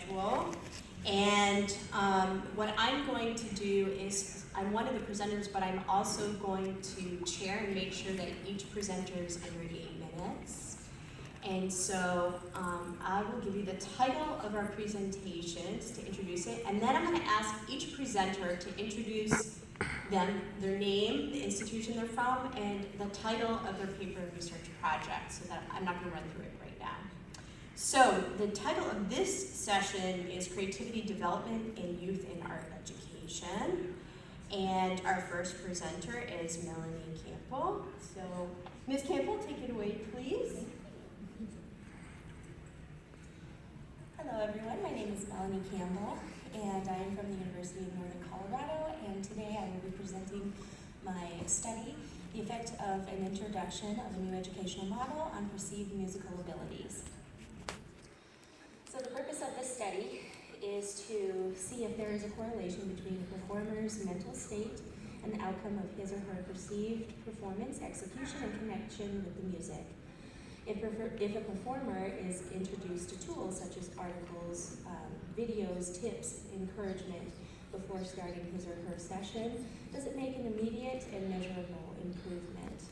schedule. And what I'm going to do is, I'm one of the presenters, but I'm also going to chair and make sure that each presenter is under 8 minutes. And so I will give you the title of our presentations to introduce it, and then I'm going to ask each presenter to introduce them, their name, the institution they're from, and the title of their paper and research project, so that I'm not going to run through it right now. So the title of this session is Creativity Development in Youth and Art Education. And our first presenter is Melanie Campbell. So Ms. Campbell, take it away, please. Hello everyone, my name is Melanie Campbell, and I am from the University of Northern Colorado, and today I will be presenting my study, The Effect of an Introduction of a New Educational Model on Perceived Musical Abilities. So the purpose of this study is to see if there is a correlation between a performer's mental state and the outcome of his or her perceived performance, execution, and connection with the music. If a performer is introduced to tools such as articles, videos, tips, encouragement before starting his or her session, does it make an immediate and measurable improvement?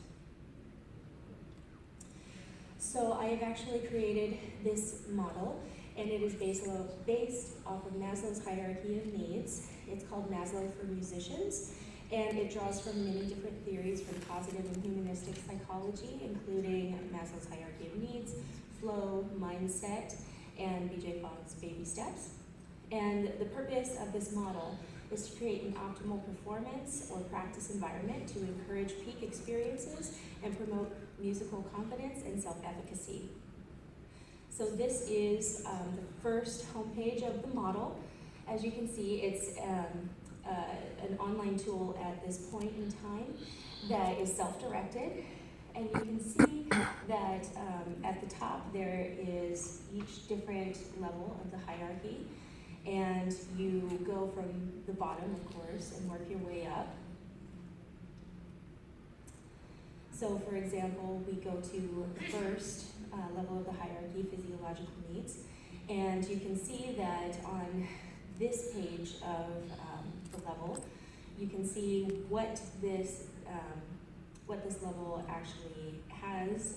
So I have actually created this model, and it is based off of Maslow's hierarchy of needs. It's called Maslow for Musicians, and it draws from many different theories from positive and humanistic psychology, including Maslow's hierarchy of needs, flow, mindset, and B.J. Fogg's baby steps. And the purpose of this model is to create an optimal performance or practice environment to encourage peak experiences and promote musical confidence and self-efficacy. So this is the first homepage of the model. As you can see, it's an online tool at this point in time that is self-directed, and you can see that at the top there is each different level of the hierarchy, and you go from the bottom, of course, and work your way up. So for example, we go to the first level of the hierarchy, physiological needs, and you can see that on this page of the level, you can see what this level actually has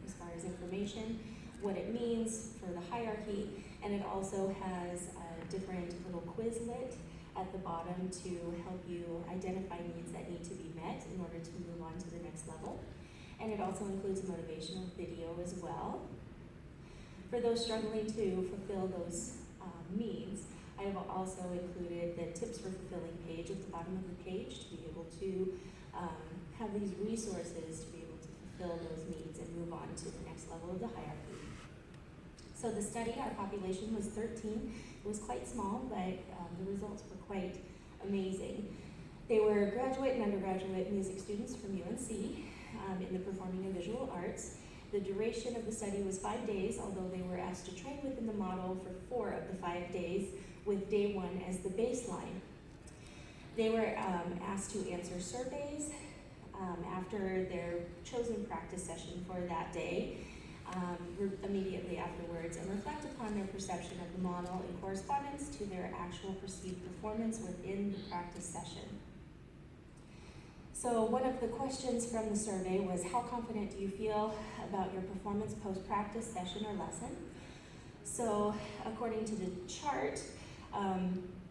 as far as information, what it means for the hierarchy, and it also has a different little Quizlet at the bottom to help you identify needs that need to be met in order to move on to the next level. And it also includes a motivational video as well. For those struggling to fulfill those needs, I have also included the tips for fulfilling page at the bottom of the page to be able to have these resources to be able to fulfill those needs and move on to the next level of the hierarchy. So the study, our population was 13. It was quite small, but the results were quite amazing. They were graduate and undergraduate music students from UNC in the performing and visual arts. The duration of the study was 5 days, although they were asked to train within the model for 4 of the 5 days, with day 1 as the baseline. They were asked to answer surveys after their chosen practice session for that day, immediately afterwards, and reflect upon their perception of the model in correspondence to their actual perceived performance within the practice session. So one of the questions from the survey was, how confident do you feel about your performance post-practice session or lesson? So according to the chart,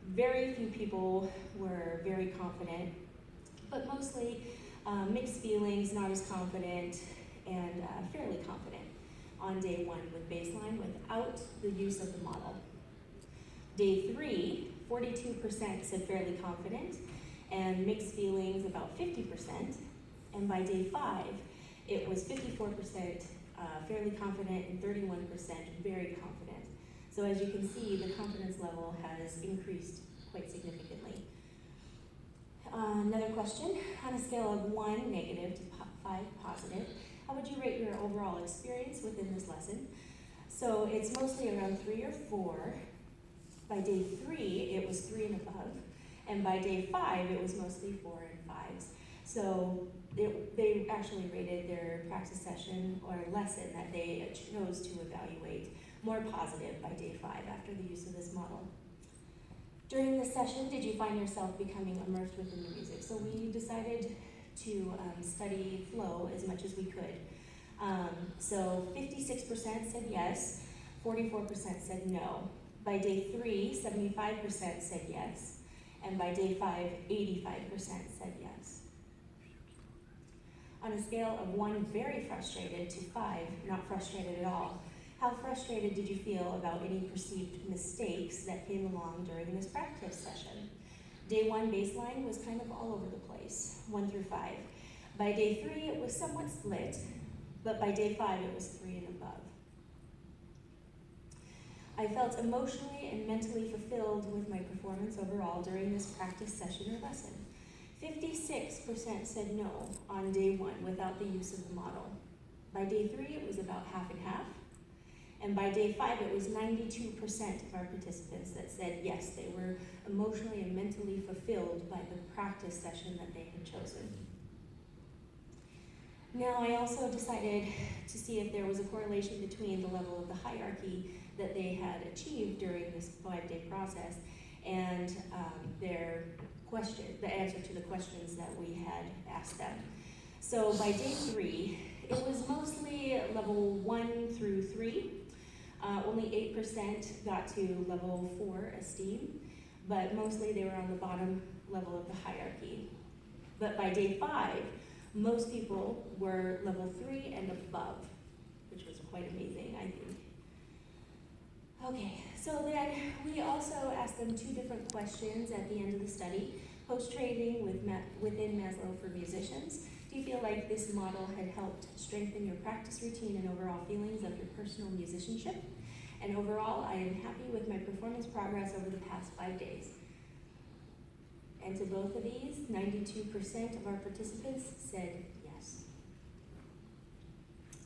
very few people were very confident, but mostly mixed feelings, not as confident, and fairly confident on day 1 with baseline without the use of the model. Day 3, 42% said fairly confident, and mixed feelings about 50%, and by day 5, it was 54% fairly confident and 31% very confident. So as you can see, the confidence level has increased quite significantly. Another question, on a scale of 1 negative to 5 positive, how would you rate your overall experience within this lesson? So it's mostly around 3 or 4. By day 3, it was 3 and above. And by day 5, it was mostly 4 and 5s. So they actually rated their practice session or lesson that they chose to evaluate more positive by day 5 after the use of this model. During this session, did you find yourself becoming immersed within the music? So we decided to study flow as much as we could. So 56% said yes, 44% said no. By day 3, 75% said yes, and by day 5, 85% said yes. On a scale of 1 very frustrated to 5 not frustrated at all, how frustrated did you feel about any perceived mistakes that came along during this practice session? Day 1 baseline was kind of all over the place, 1 through 5. By day 3, it was somewhat split, but by day 5, it was 3 and above. I felt emotionally and mentally fulfilled with my performance overall during this practice session or lesson. 56% said no on day 1 without the use of the model. By day 3, it was about half and half. And by day 5, it was 92% of our participants that said yes, they were emotionally and mentally fulfilled by the practice session that they had chosen. Now, I also decided to see if there was a correlation between the level of the hierarchy that they had achieved during this 5-day process and the answer to the questions that we had asked them. So by day 3, it was mostly level 1 through 3. Only 8% got to level 4 esteem, but mostly they were on the bottom level of the hierarchy. But by day 5, most people were level 3 and above, which was quite amazing, I think. Okay, so then we also asked them 2 different questions at the end of the study. Post-training within Maslow for musicians. Do you feel like this model had helped strengthen your practice routine and overall feelings of your personal musicianship? And overall, I am happy with my performance progress over the past 5 days. And to both of these, 92% of our participants said yes.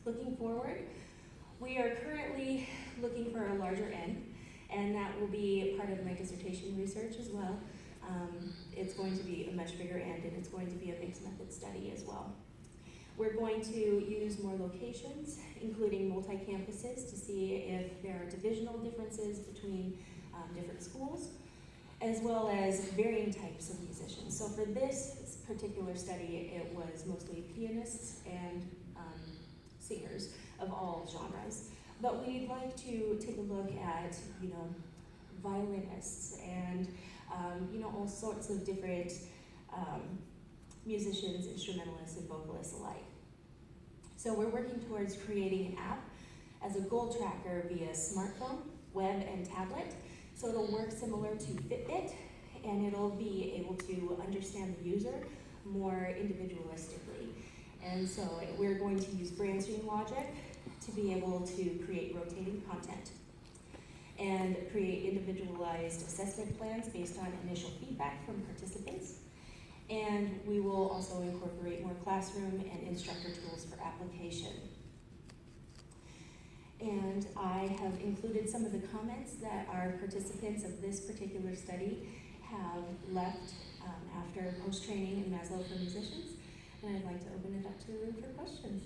Looking forward, we are currently looking for a larger N, and that will be part of my dissertation research as well. It's going to be a much bigger N, and it's going to be a mixed method study as well. We're going to use more locations, including multi-campuses, to see if there are divisional differences between different schools, as well as varying types of musicians. So for this particular study, it was mostly pianists and singers of all genres. But we'd like to take a look at, violinists and, all sorts of different musicians, instrumentalists, and vocalists alike. So we're working towards creating an app as a goal tracker via smartphone, web, and tablet. So it'll work similar to Fitbit, and it'll be able to understand the user more individualistically. And so we're going to use brainstream logic to be able to create rotating content and create individualized assessment plans based on initial feedback from participants. And we will also incorporate more classroom and instructor tools for application. And I have included some of the comments that our participants of this particular study have left after post-training in Maslow for musicians. And I'd like to open it up to the room for questions.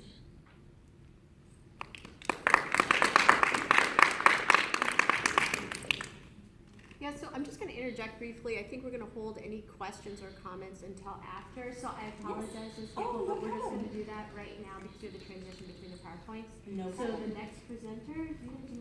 Yeah, so I'm just going to interject briefly. I think we're going to hold any questions or comments until after, so I apologize, Ms. Campbell, but we're just going to do that right now because we have the transition between the PowerPoints. No So problem. the next presenter, do you want to